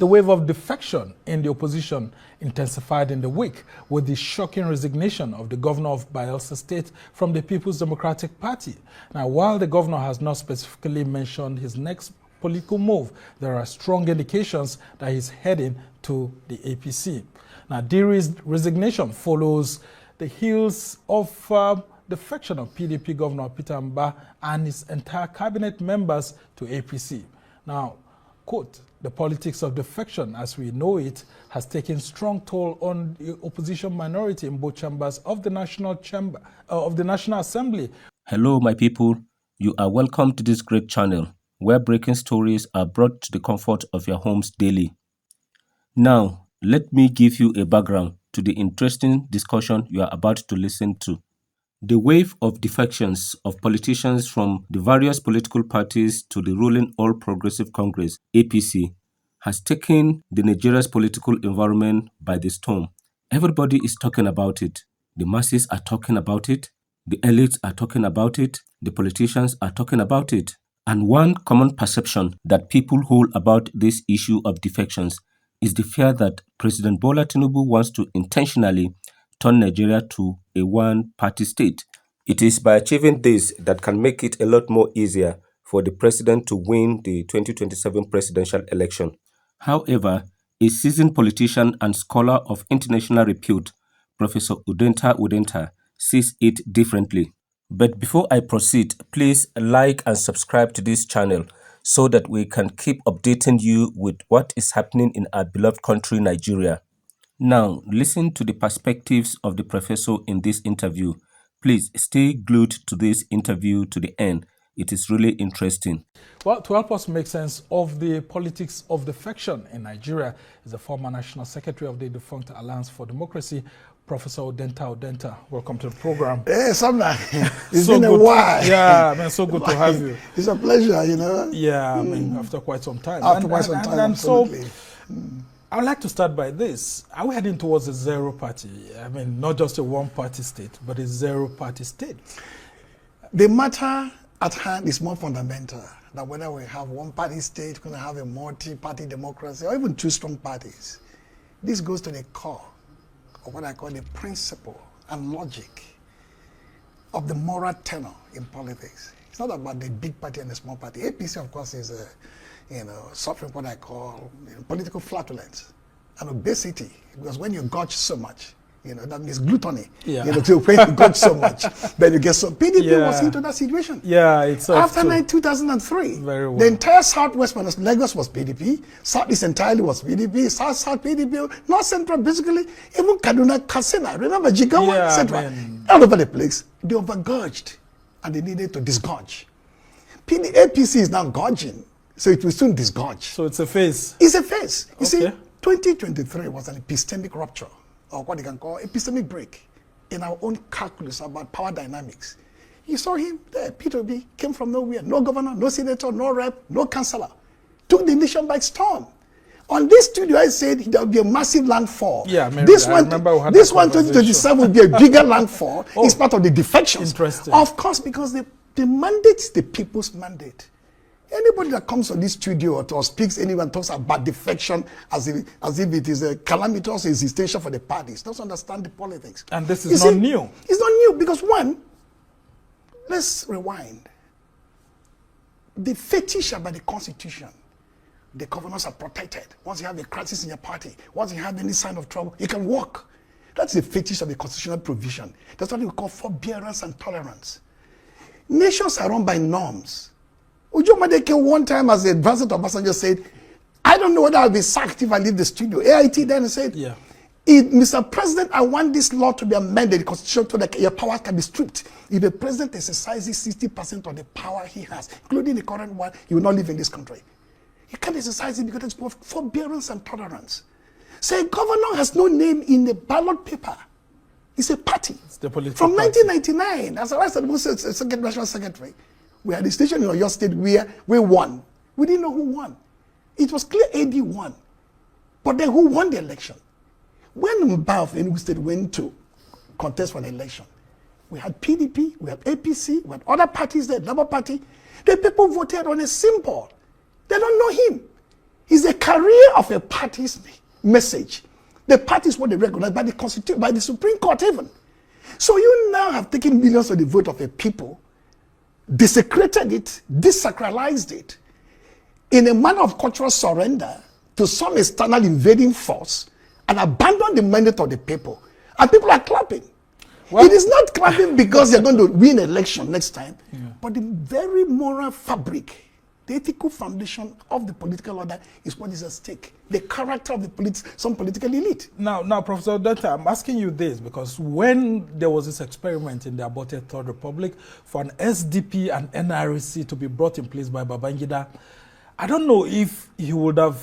The wave of defection in the opposition intensified in the week with the shocking resignation of the governor of Bayelsa State from the People's Democratic Party. Now, while the governor has not specifically mentioned his next political move, there are strong indications that he's heading to the APC. Now, the resignation follows the heels of defection of PDP Governor Peter Mbah and his entire cabinet members to APC. Now, quote, "The politics of defection as we know it has taken strong toll on the opposition minority in both chambers of the National Assembly." Hello, my people. You are welcome to this great channel where breaking stories are brought to the comfort of your homes daily. Now, let me give you a background to the interesting discussion you are about to listen to. The wave of defections of politicians from the various political parties to the ruling All Progressive Congress, APC, has taken the Nigeria's political environment by the storm. Everybody is talking about it. The masses are talking about it. The elites are talking about it. The politicians are talking about it. And one common perception that people hold about this issue of defections is the fear that President Bola Tinubu wants to intentionally turn Nigeria to a one-party state. It is by achieving this that can make it a lot more easier for the president to win the 2027 presidential election. However, a seasoned politician and scholar of international repute, Professor Udenta, sees it differently. But before I proceed, please like and subscribe to this channel so that we can keep updating you with what is happening in our beloved country, Nigeria. Now, listen to the perspectives of the professor in this interview. Please stay glued to this interview to the end. It is really interesting. Well, to help us make sense of the politics of defection in Nigeria is the former National Secretary of the defunct Alliance for Democracy, Professor Udenta. Welcome to the program. Hey, Samna. It's So been a good. while. Yeah, man, so good to have you. It's a pleasure, you know. Yeah, I mean, after quite some time. After quite some time, absolutely. I would like to start by this. Are we heading towards a zero party? I mean, not just a one-party state, but a zero-party state. The matter at hand is more fundamental than whether we have one-party state, going to have a multi-party democracy, or even two strong parties. This goes to the core of what I call the principle and logic of the moral tenor in politics. It's not about the big party and the small party. APC, of course, is suffering what I call political flatulence and obesity. Because when you gorge so much, that means gluttony. Yeah. So when you gorge so much, then you get so. PDP was into that situation. Yeah, it's after 2003. Very well. The entire Southwest minus Lagos was PDP. Southeast entirely was PDP. South PDP. North Central basically. Even Kaduna, Katsina. Remember Jigawa, Central. All over the place. They overgorged and they needed to disgorge. APC is now gorging. So it will soon disgorge. So it's a phase. It's a phase. You see, Okay. 2023 was an epistemic rupture, or what you can call epistemic break, in our own calculus about power dynamics. You saw him there, Peter B. came from nowhere, no governor, no senator, no rep, no councillor. Took the nation by storm. On this studio, I said there will be a massive landfall. Yeah, I remember we had this one, 2027, will be a bigger landfall. It's part of the defections. Interesting. Of course, because the mandate is the people's mandate. Anybody that comes to this studio or speaks anyone talks about defection as if it is a calamitous existential for the parties doesn't understand the politics. And this is not new. It's not new because one, let's rewind. The fetish about the constitution, the governors are protected. Once you have a crisis in your party, once you have any sign of trouble, you can walk. That's the fetish of the constitutional provision. That's what we call forbearance and tolerance. Nations are run by norms. Ujo Madeke one time as the advisor to Obasanjo said, I don't know whether I'll be sacked if I leave the studio. AIT then said, yeah. Mr. President, I want this law to be amended, the constitution, so that your power can be stripped. If a president exercises 60% of the power he has, including the current one, he will not live in this country. He can't exercise it because it's both forbearance and tolerance. So a governor has no name in the ballot paper. It's a party. It's the political From party. 1999, as I said, second national secretary, we had a station in your state where we won. We didn't know who won. It was clear AD won. But then who won the election? When Mbah of Enugu State went to contest for the election, we had PDP, we had APC, we had other parties there, Labour Party. The people voted on a symbol. They don't know him. It's a career of a party's message. The party is what they recognize by the Constitution, by the Supreme Court even. So you now have taken millions of the vote of a people, desecrated it, desacralized it, in a manner of cultural surrender to some external invading force, and abandoned the mandate of the people. And people are clapping. Well, it is not clapping because they're going to win election next time, but the very moral fabric, the ethical foundation of the political order is what is at stake. The character of the some political elite. Now, Professor Dutta, I'm asking you this because when there was this experiment in the aborted Third Republic for an SDP and NRC to be brought in place by Babangida, I don't know if he would have,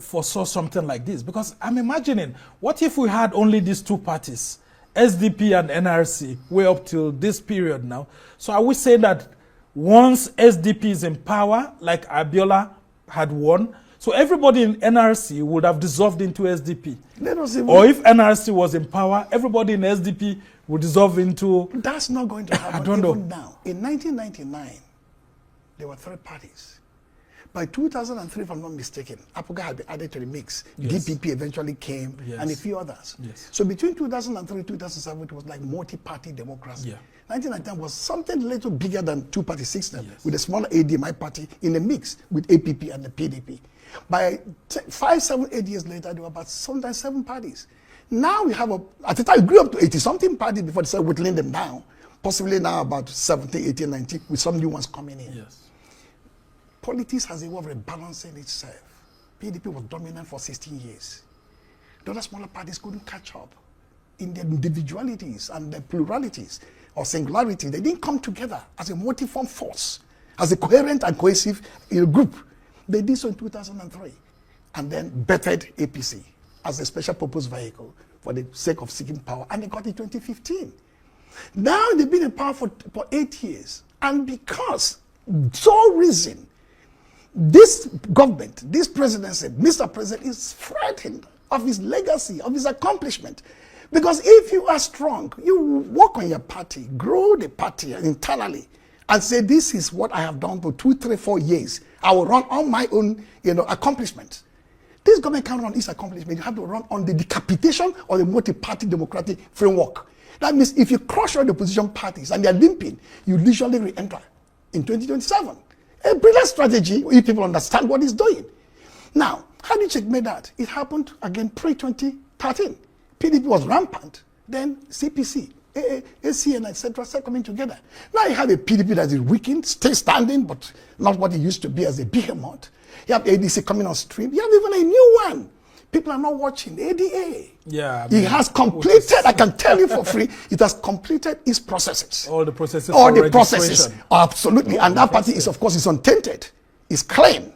foresaw something like this, because I'm imagining, what if we had only these two parties, SDP and NRC, way up till this period now? So are we saying that once SDP is in power, like Abiola had won, so everybody in NRC would have dissolved into SDP? Or if NRC was in power, everybody in SDP would dissolve into... That's not going to happen. I don't know. Now. In 1999, there were three parties. By 2003, if I'm not mistaken, Apoga had been added to the mix. Yes. DPP eventually came, and a few others. Yes. So between 2003 and 2007, it was like multi-party democracy. Yeah. 1999 was something a little bigger than two-party system, with a smaller ADMI party in the mix with APP and the PDP. By 5, 7, 8 years later, there were about sometimes 7 parties. Now we have at the time, it grew up to 80-something parties before they started whittling them down. Possibly now about 70, 80, 90, with some new ones coming in. Yes. Politics has a way of rebalancing itself. PDP was dominant for 16 years. The other smaller parties couldn't catch up in their individualities and their pluralities or singularities. They didn't come together as a multiform force, as a coherent and cohesive group. They did so in 2003 and then bettered APC as a special purpose vehicle for the sake of seeking power, and they got it in 2015. Now they've been in power for 8 years, and because so reason, this government, this presidency, Mr. President is frightened of his legacy, of his accomplishment. Because if you are strong, you work on your party, grow the party internally, and say, this is what I have done for 2, 3, 4 years. I will run on my own accomplishments. This government can't run its accomplishment. You have to run on the decapitation of the multi-party democratic framework. That means if you crush all the opposition parties and they're limping, you usually re-enter in 2027. A brilliant strategy if people understand what it's doing. Now, how do you checkmate that? It happened again pre-2013. PDP was rampant. Then CPC, ACN, etc. started coming together. Now you have a PDP that is weakened, still standing, but not what it used to be as a behemoth. You have ADC coming on stream. You have even a new one. People are not watching. ADA. Yeah. It has completed, I can tell you for free, it has completed its processes. All the processes. All the processes. Absolutely. And that party is, of course, is untainted. It's clean.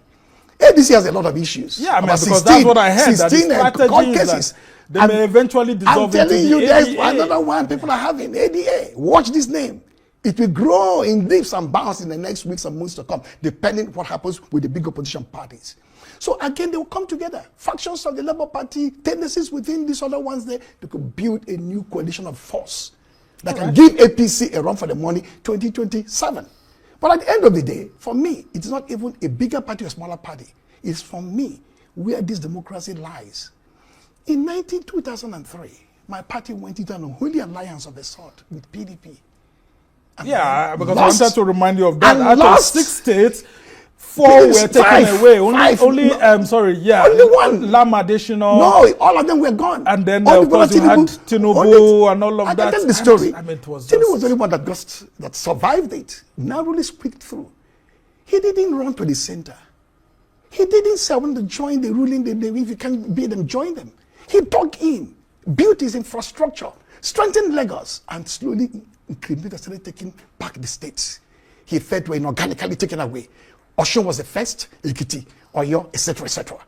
ADC has a lot of issues. Yeah, because that's what I heard. 16 court cases. They may eventually dissolve into the I'm telling you, there's ADA. another one people are having. ADA. Watch this name. It will grow in leaps and bounds in the next weeks and months to come, depending what happens with the big opposition parties. So again, they will come together. Factions of the Labour Party, tendencies within these other ones there, they could build a new coalition of force that can give APC a run for the money 2027. But at the end of the day, for me, it's not even a bigger party or smaller party. It's for me where this democracy lies. In 2003, my party went into an unholy alliance of a sort with PDP. Yeah, because I wanted to remind you of that. Out of 6 states, 4 were taken away. Only one. Lama additional. No, all of them were gone. And then, of course, you had Tinubu and all of that. I tell the story. Tinubu was the only one that survived it. Now really squeaked through. He didn't run to the center. He didn't say, I want to join the ruling. If you can't be them, join them. He dug in, built his infrastructure, strengthened Lagos, and slowly started taking back the states. He felt were inorganically taken away. Osun was the first, Ekiti, Oyo, etc., etc.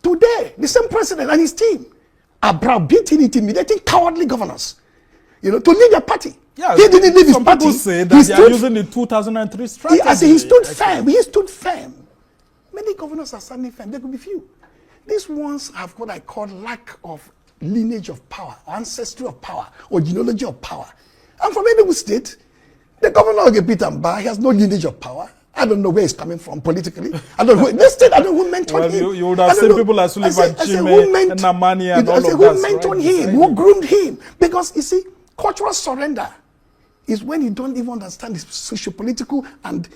Today, the same president and his team are browbeating, intimidating, cowardly governors, to lead their party. Yeah, he didn't leave his party. Some people say that they are using the 2003 strategy. He stood firm. He stood firm. Many governors are standing firm. There could be few. These ones have what I call lack of lineage of power, ancestry of power, or genealogy of power. And from Enugu State, the governor of Gepitamba, he has no lineage of power. I don't know where he's coming from politically. I don't know. This state, I don't know who mentored him. You would have seen people like Sullivan Chime and Namani and all of that. Who mentored him? Who groomed him? Because you see, cultural surrender is when you don't even understand the socio-political and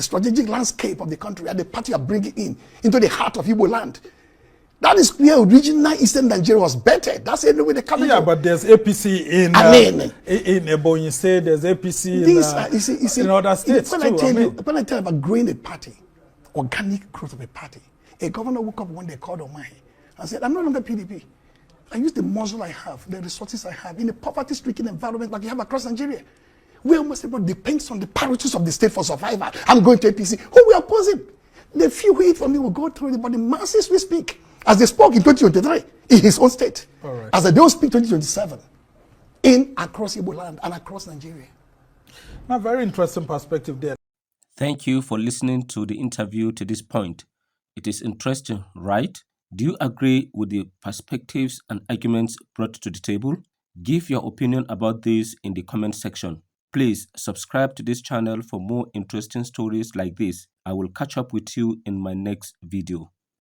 strategic landscape of the country and the party are bringing into the heart of Igbo land. That is where original Eastern Nigeria was better. That's the way they come. Yeah, but there's APC in Ebonyi State. There's APC in other states when too. When I tell you about growing a party, organic growth of a party, a governor woke up one day, called on mine and said, "I'm no longer PDP. I use the muscle I have, the resources I have in a poverty-stricken environment like you have across Nigeria, where almost everybody depends on the parachutes of the state for survival. I'm going to APC. Who we opposing? The few who eat from me will go through it, but the masses we speak." As they spoke in 2023 in his own state, right. As they don't speak 2027 in across Igbo land and across Nigeria. A very interesting perspective there. Thank you for listening to the interview to this point. It is interesting, right? Do you agree with the perspectives and arguments brought to the table? Give your opinion about this in the comment section. Please subscribe to this channel for more interesting stories like this. I will catch up with you in my next video.